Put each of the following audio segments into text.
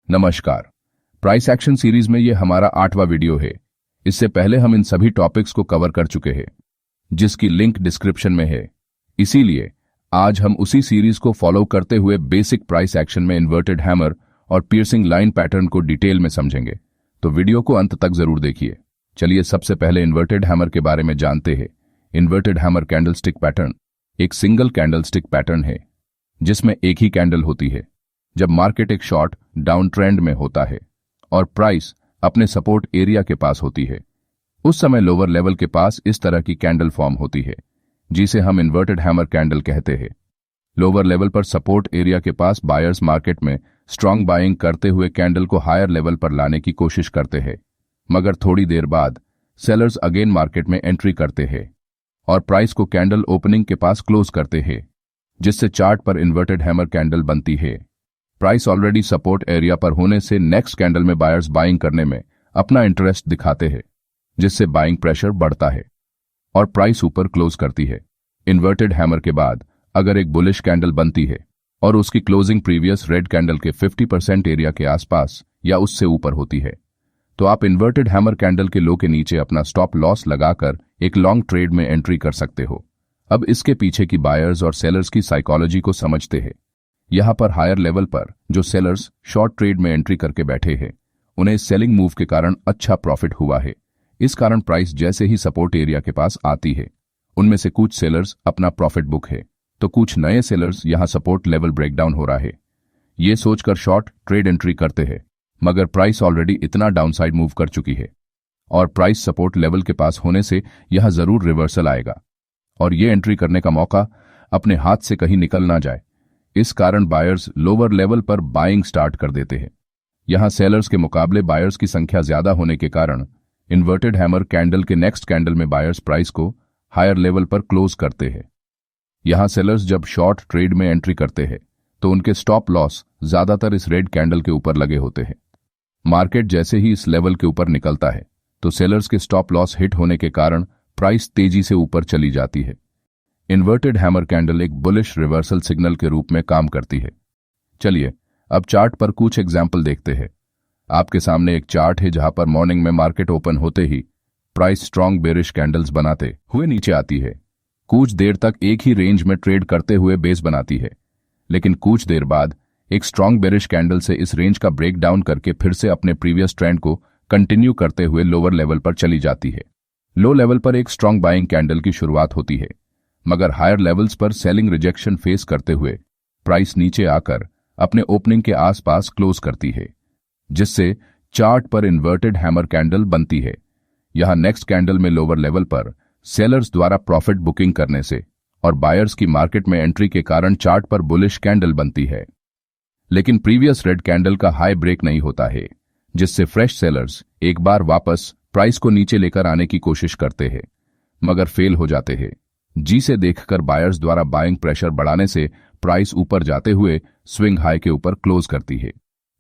नमस्कार। Price action series में ये हमारा 8वां वीडियो है। इससे पहले हम इन सभी टॉपिक्स को कवर कर चुके हैं, जिसकी लिंक डिस्क्रिप्शन में है। इसीलिए आज हम उसी सीरीज को फॉलो करते हुए बेसिक प्राइस एक्शन में इन्वर्टेड हैमर और पियर्सिंग लाइन पैटर्न को डिटेल में समझेंगे, तो वीडियो को अंत तक जरूर देखिए। चलिए सबसे पहले इन्वर्टेड हैमर के बारे में जानते हैं। इन्वर्टेड हैमर कैंडलस्टिक पैटर्न एक सिंगल कैंडलस्टिक पैटर्न है जिसमें एक ही कैंडल होती है जब मार्केट एक शॉर्ट डाउन ट्रेंड में होता है और प्राइस अपने सपोर्ट एरिया के पास होती है। उस समय लोअर लेवल के पास इस तरह की कैंडल फॉर्म होती है जिसे हम इन्वर्टेड हैमर कैंडल कहते हैं। लोअर लेवल पर सपोर्ट एरिया के पास बायर्स मार्केट में स्ट्रांग बाइंग करते हुए कैंडल को हायर लेवल पर लाने की कोशिश करते हैं, मगर थोड़ी देर बाद सेलर्स अगेन मार्केट में एंट्री करते हैं और प्राइस को कैंडल ओपनिंग के पास क्लोज करते हैं, जिससे चार्ट पर इन्वर्टेड हैमर कैंडल बनती है। प्राइस ऑलरेडी सपोर्ट एरिया पर होने से नेक्स्ट कैंडल में बायर्स बाइंग करने में अपना इंटरेस्ट दिखाते हैं, जिससे बाइंग प्रेशर बढ़ता है और प्राइस ऊपर क्लोज करती है। इन्वर्टेड हैमर के बाद अगर एक बुलिश कैंडल बनती है और उसकी क्लोजिंग प्रीवियस रेड कैंडल के 50% एरिया के आसपास या उससे ऊपर होती है, तो आप इन्वर्टेड हैमर कैंडल के लो के नीचे अपना स्टॉप लॉस लगाकर एक लॉन्ग ट्रेड में एंट्री कर सकते हो। अब इसके पीछे की बायर्स और सेलर्स की साइकोलॉजी को समझते हैं। यहां पर हायर लेवल पर जो सेलर्स शॉर्ट ट्रेड में एंट्री करके बैठे हैं, उन्हें सेलिंग मूव के कारण अच्छा प्रॉफिट हुआ है। इस कारण प्राइस जैसे ही सपोर्ट एरिया के पास आती है, उनमें से कुछ सेलर्स अपना प्रॉफिट बुक है, तो कुछ नए सेलर्स यहां सपोर्ट लेवल ब्रेकडाउन हो रहा है ये सोचकर शॉर्ट ट्रेड एंट्री करते हैं, मगर प्राइस ऑलरेडी इतना डाउनसाइड मूव कर चुकी है और प्राइस सपोर्ट लेवल के पास होने से यहां जरूर रिवर्सल आएगा और ये एंट्री करने का मौका अपने हाथ से कहीं निकल ना जाए। इस कारण बायर्स लोअर लेवल पर बाइंग स्टार्ट कर देते हैं। यहां सेलर्स के मुकाबले बायर्स की संख्या ज्यादा होने के कारण इन्वर्टेड हैमर कैंडल के नेक्स्ट कैंडल में बायर्स प्राइस को हायर लेवल पर क्लोज करते हैं। यहां सेलर्स जब शॉर्ट ट्रेड में एंट्री करते हैं तो उनके स्टॉप लॉस ज्यादातर इस रेड कैंडल के ऊपर लगे होते हैं। मार्केट जैसे ही इस लेवल के ऊपर निकलता है तो सेलर्स के स्टॉप लॉस हिट होने के कारण प्राइस तेजी से ऊपर चली जाती है। इन्वर्टेड हैमर कैंडल एक बुलिश रिवर्सल सिग्नल के रूप में काम करती है। चलिए अब चार्ट पर कुछ एग्जाम्पल देखते हैं। आपके सामने एक चार्ट है जहां पर मॉर्निंग में मार्केट ओपन होते ही प्राइस स्ट्रांग बेरिश कैंडल्स बनाते हुए नीचे आती है। कुछ देर तक एक ही रेंज में ट्रेड करते हुए बेस बनाती है, लेकिन कुछ देर बाद एक स्ट्रांग बेरिश कैंडल से इस रेंज का ब्रेक डाउन करके फिर से अपने प्रीवियस ट्रेंड को कंटिन्यू करते हुए लोअर लेवल पर चली जाती है। लो लेवल पर एक स्ट्रांग बाइंग कैंडल की शुरुआत होती है, मगर हायर लेवल्स पर सेलिंग रिजेक्शन फेस करते हुए प्राइस नीचे आकर अपने ओपनिंग के आसपास क्लोज करती है, जिससे चार्ट पर इन्वर्टेड हैमर कैंडल बनती है। यहां नेक्स्ट कैंडल में लोअर लेवल पर सेलर्स द्वारा प्रॉफिट बुकिंग करने से और बायर्स की मार्केट में एंट्री के कारण चार्ट पर बुलिश कैंडल बनती है, लेकिन प्रीवियस रेड कैंडल का हाई ब्रेक नहीं होता है, जिससे फ्रेश सेलर्स एक बार वापस प्राइस को नीचे लेकर आने की कोशिश करते हैं, मगर फेल हो जाते हैं, जिसे देखकर बायर्स द्वारा बाइंग प्रेशर बढ़ाने से प्राइस ऊपर जाते हुए स्विंग हाई के ऊपर क्लोज करती है,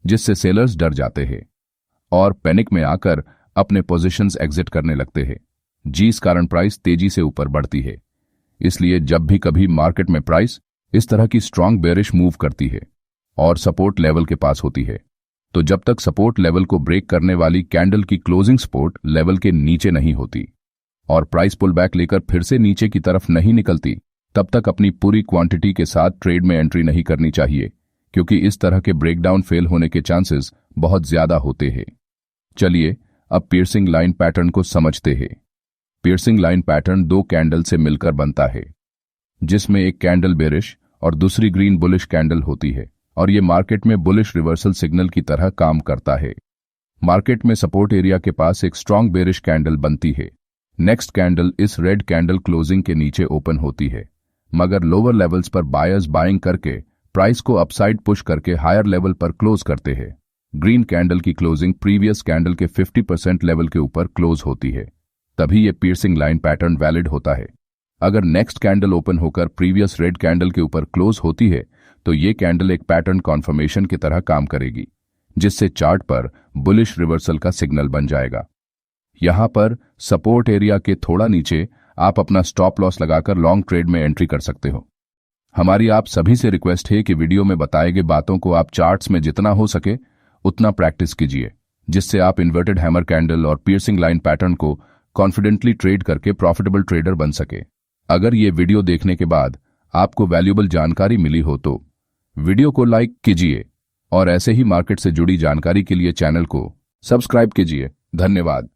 जिससे सेलर्स डर जाते हैं और पैनिक में आकर अपने पोजीशंस एग्जिट करने लगते हैं, जिस कारण प्राइस तेजी से ऊपर बढ़ती है। इसलिए जब भी कभी मार्केट में प्राइस इस तरह की स्ट्रांग बेरिश मूव करती है और सपोर्ट लेवल के पास होती है, तो जब तक सपोर्ट लेवल को ब्रेक करने वाली कैंडल की क्लोजिंग सपोर्ट लेवल के नीचे नहीं होती और प्राइस पुल बैक लेकर फिर से नीचे की तरफ नहीं निकलती, तब तक अपनी पूरी क्वांटिटी के साथ ट्रेड में एंट्री नहीं करनी चाहिए, क्योंकि इस तरह के ब्रेकडाउन फेल होने के चांसेस बहुत ज्यादा होते हैं। चलिए अब पियर्सिंग लाइन पैटर्न को समझते हैं। पियर्सिंग लाइन पैटर्न दो कैंडल से मिलकर बनता है, जिसमें एक कैंडल बेरिश और दूसरी ग्रीन बुलिश कैंडल होती है, और ये मार्केट में बुलिश रिवर्सल सिग्नल की तरह काम करता है। मार्केट में सपोर्ट एरिया के पास एक स्ट्रांग बेरिश कैंडल बनती है। नेक्स्ट कैंडल इस रेड कैंडल क्लोजिंग के नीचे ओपन होती है, मगर लोअर लेवल्स पर बायर्स बाइंग करके प्राइस को अपसाइड पुश करके हायर लेवल पर क्लोज करते हैं। ग्रीन कैंडल की क्लोजिंग प्रीवियस कैंडल के 50% लेवल के ऊपर क्लोज होती है, तभी ये पियर्सिंग लाइन पैटर्न वैलिड होता है। अगर नेक्स्ट कैंडल ओपन होकर प्रीवियस रेड कैंडल के ऊपर क्लोज होती है तो ये कैंडल एक पैटर्न कॉन्फर्मेशन की तरह काम करेगी, जिससे चार्ट पर बुलिश रिवर्सल का सिग्नल बन जाएगा। यहां पर सपोर्ट एरिया के थोड़ा नीचे आप अपना स्टॉप लॉस लगाकर लॉन्ग ट्रेड में एंट्री कर सकते हो। हमारी आप सभी से रिक्वेस्ट है कि वीडियो में बताए गए बातों को आप चार्ट्स में जितना हो सके उतना प्रैक्टिस कीजिए, जिससे आप इन्वर्टेड हैमर कैंडल और पियर्सिंग लाइन पैटर्न को कॉन्फिडेंटली ट्रेड करके प्रॉफिटेबल ट्रेडर बन सके। अगर ये वीडियो देखने के बाद आपको वैल्यूएबल जानकारी मिली हो तो वीडियो को लाइक कीजिए और ऐसे ही मार्केट से जुड़ी जानकारी के लिए चैनल को सब्सक्राइब कीजिए। धन्यवाद।